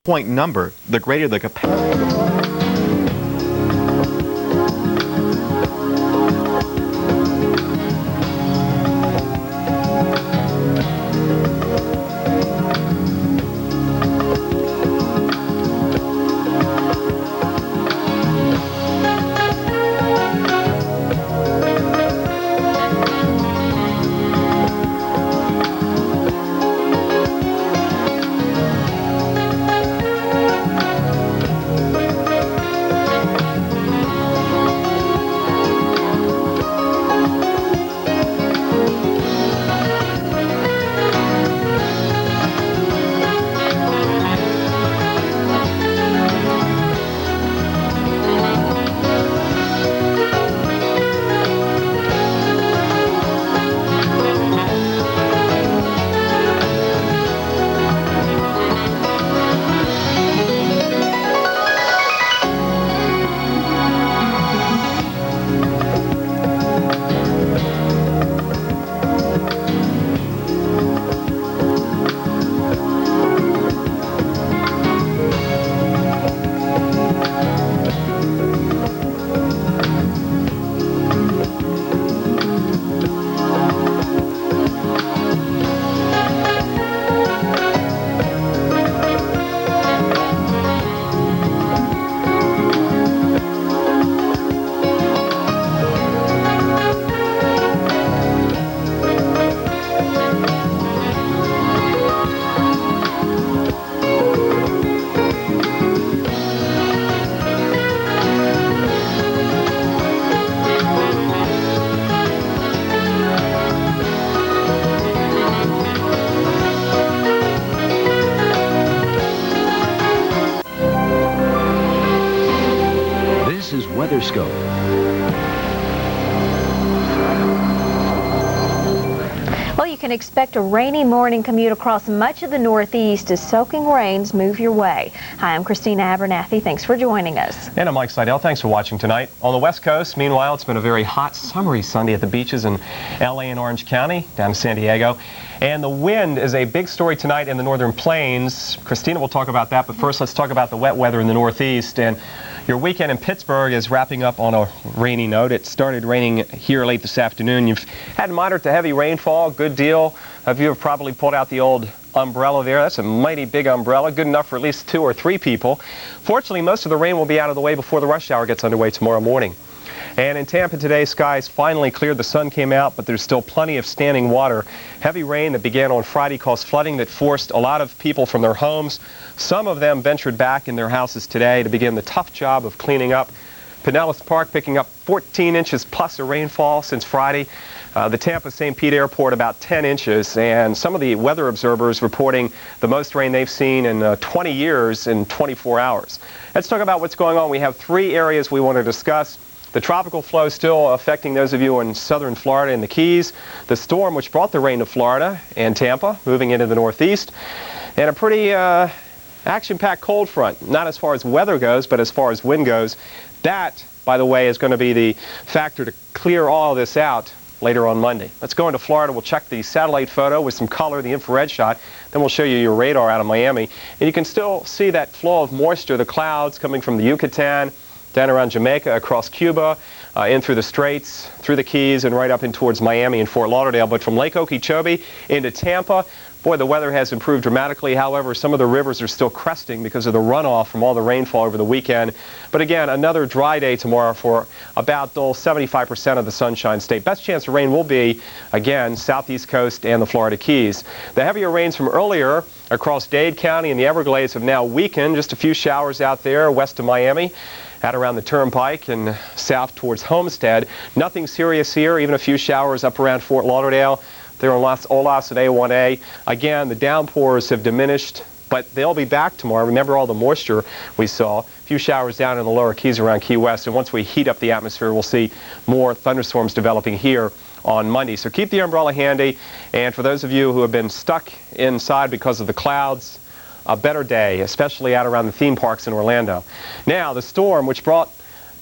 point number, the greater the capacity. WeatherScope. Well, you can expect a rainy morning commute across much of the Northeast as soaking rains move your way. Hi, I'm Christina Abernathy. Thanks for joining us. And I'm Mike Seidel. Thanks for watching tonight. On the West Coast, meanwhile, it's been a very hot, summery Sunday at the beaches in LA and Orange County, down to San Diego. And the wind is a big story tonight in the northern plains. Christina will talk about that, but first let's talk about the wet weather in the Northeast. And your weekend in Pittsburgh is wrapping up on a rainy note. It started raining here late this afternoon. You've had moderate to heavy rainfall, good deal. Of you have probably pulled out the old umbrella there. That's a mighty big umbrella, good enough for at least 2 or 3 people. Fortunately, most of the rain will be out of the way before the rush hour gets underway tomorrow morning. And in Tampa today, skies finally cleared. The sun came out, but there's still plenty of standing water. Heavy rain that began on Friday caused flooding that forced a lot of people from their homes. Some of them ventured back in their houses today to begin the tough job of cleaning up. Pinellas Park picking up 14 inches plus of rainfall since Friday. The Tampa St. Pete Airport about 10 inches, and some of the weather observers reporting the most rain they've seen in 20 years in 24 hours. Let's talk about what's going on. We have 3 areas we want to discuss. The tropical flow still affecting those of you in southern Florida and the Keys. The storm which brought the rain to Florida and Tampa, moving into the Northeast. And a pretty action-packed cold front, not as far as weather goes, but as far as wind goes. That, by the way, is going to be the factor to clear all this out later on Monday. Let's go into Florida. We'll check the satellite photo with some color, the infrared shot. Then we'll show you your radar out of Miami. And you can still see that flow of moisture, the clouds coming from the Yucatan, down around Jamaica, across Cuba, in through the Straits, through the Keys, and right up in towards Miami and Fort Lauderdale. But from Lake Okeechobee into Tampa, boy, the weather has improved dramatically. However, some of the rivers are still cresting because of the runoff from all the rainfall over the weekend. But again, another dry day tomorrow for about 75% of the Sunshine State. Best chance of rain will be, again, southeast coast and the Florida Keys. The heavier rains from earlier across Dade County and the Everglades have now weakened. Just a few showers out there west of Miami, out around the Turnpike and south towards Homestead. Nothing serious here, even a few showers up around Fort Lauderdale. There on Olas at A1A. Again, the downpours have diminished, but they'll be back tomorrow. Remember all the moisture we saw. A few showers down in the lower Keys around Key West, and once we heat up the atmosphere, we'll see more thunderstorms developing here on Monday. So keep the umbrella handy, and for those of you who have been stuck inside because of the clouds, a better day, especially out around the theme parks in Orlando. Now, the storm which brought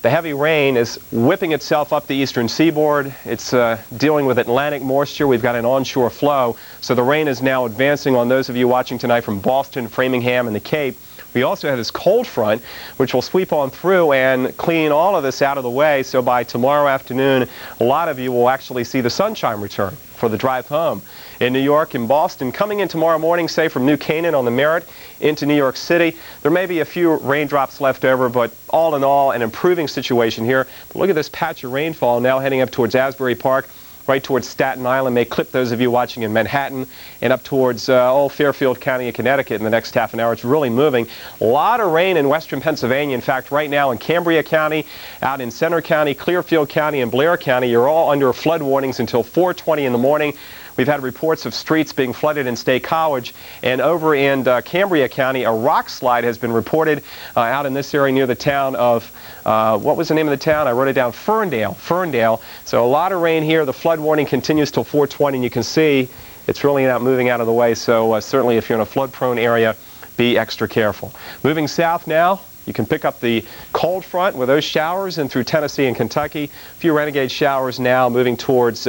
the heavy rain is whipping itself up the eastern seaboard. It's dealing with Atlantic moisture. We've got an onshore flow, so the rain is now advancing on those of you watching tonight from Boston, Framingham, and the Cape. We also have this cold front, which will sweep on through and clean all of this out of the way. So by tomorrow afternoon, a lot of you will actually see the sunshine return for the drive home. In New York and Boston, coming in tomorrow morning, say from New Canaan on the Merritt into New York City, there may be a few raindrops left over, but all in all, an improving situation here. But look at this patch of rainfall now heading up towards Asbury Park, right towards Staten Island. May clip those of you watching in Manhattan, and up towards old Fairfield County in Connecticut in the next half an hour. It's really moving. A lot of rain in western Pennsylvania. In fact, right now in Cambria County, out in Centre County, Clearfield County, and Blair County, you're all under flood warnings until 4:20 in the morning. We've had reports of streets being flooded in State College, and over in Cambria County, a rock slide has been reported out in this area near the town of, what was the name of the town? I wrote it down, Ferndale. So a lot of rain here. The flood warning continues till 4:20, and you can see it's really not moving out of the way. So certainly if you're in a flood-prone area, be extra careful. Moving south now. You can pick up the cold front with those showers in through Tennessee and Kentucky. A few renegade showers now moving towards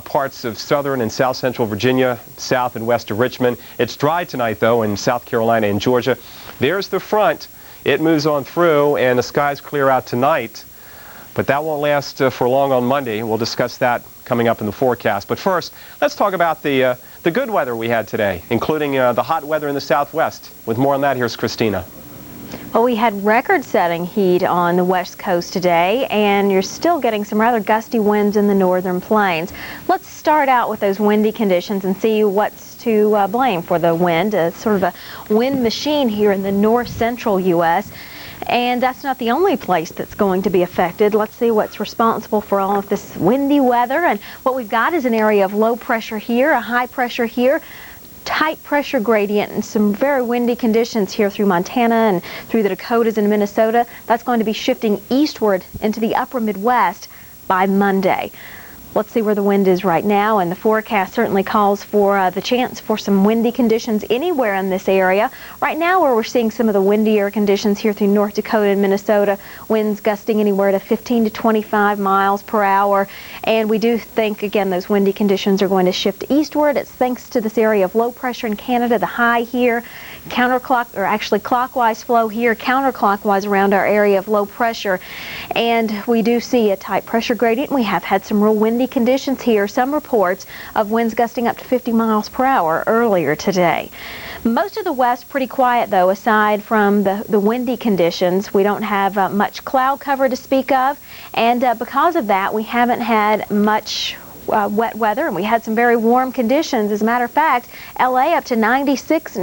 parts of southern and south central Virginia, south and west of Richmond. It's dry tonight, though, in South Carolina and Georgia. There's the front. It moves on through, and the skies clear out tonight. But that won't last for long on Monday. We'll discuss that coming up in the forecast. But first, let's talk about the good weather we had today, including the hot weather in the southwest. With more on that, here's Christina. Well, we had record-setting heat on the west coast today, and you're still getting some rather gusty winds in the northern plains. Let's start out with those windy conditions and see what's to blame for the wind. It's sort of a wind machine here in the north-central U.S., and that's not the only place that's going to be affected. Let's see what's responsible for all of this windy weather. And what we've got is an area of low pressure here, a high pressure here, tight pressure gradient, and some very windy conditions here through Montana and through the Dakotas and Minnesota. That's going to be shifting eastward into the upper Midwest by Monday. Let's see where the wind is right now, and the forecast certainly calls for the chance for some windy conditions anywhere in this area. Right now, where we're seeing some of the windier conditions here through North Dakota and Minnesota, winds gusting anywhere to 15 to 25 miles per hour. And we do think, again, those windy conditions are going to shift eastward. It's thanks to this area of low pressure in Canada, the high here, clockwise flow here, counterclockwise around our area of low pressure. And we do see a tight pressure gradient. We have had some real windy conditions here. Some reports of winds gusting up to 50 miles per hour earlier today. Most of the west pretty quiet, though, aside from the windy conditions. We don't have much cloud cover to speak of, and because of that, we haven't had much wet weather, and we had some very warm conditions. As a matter of fact, LA up to 96,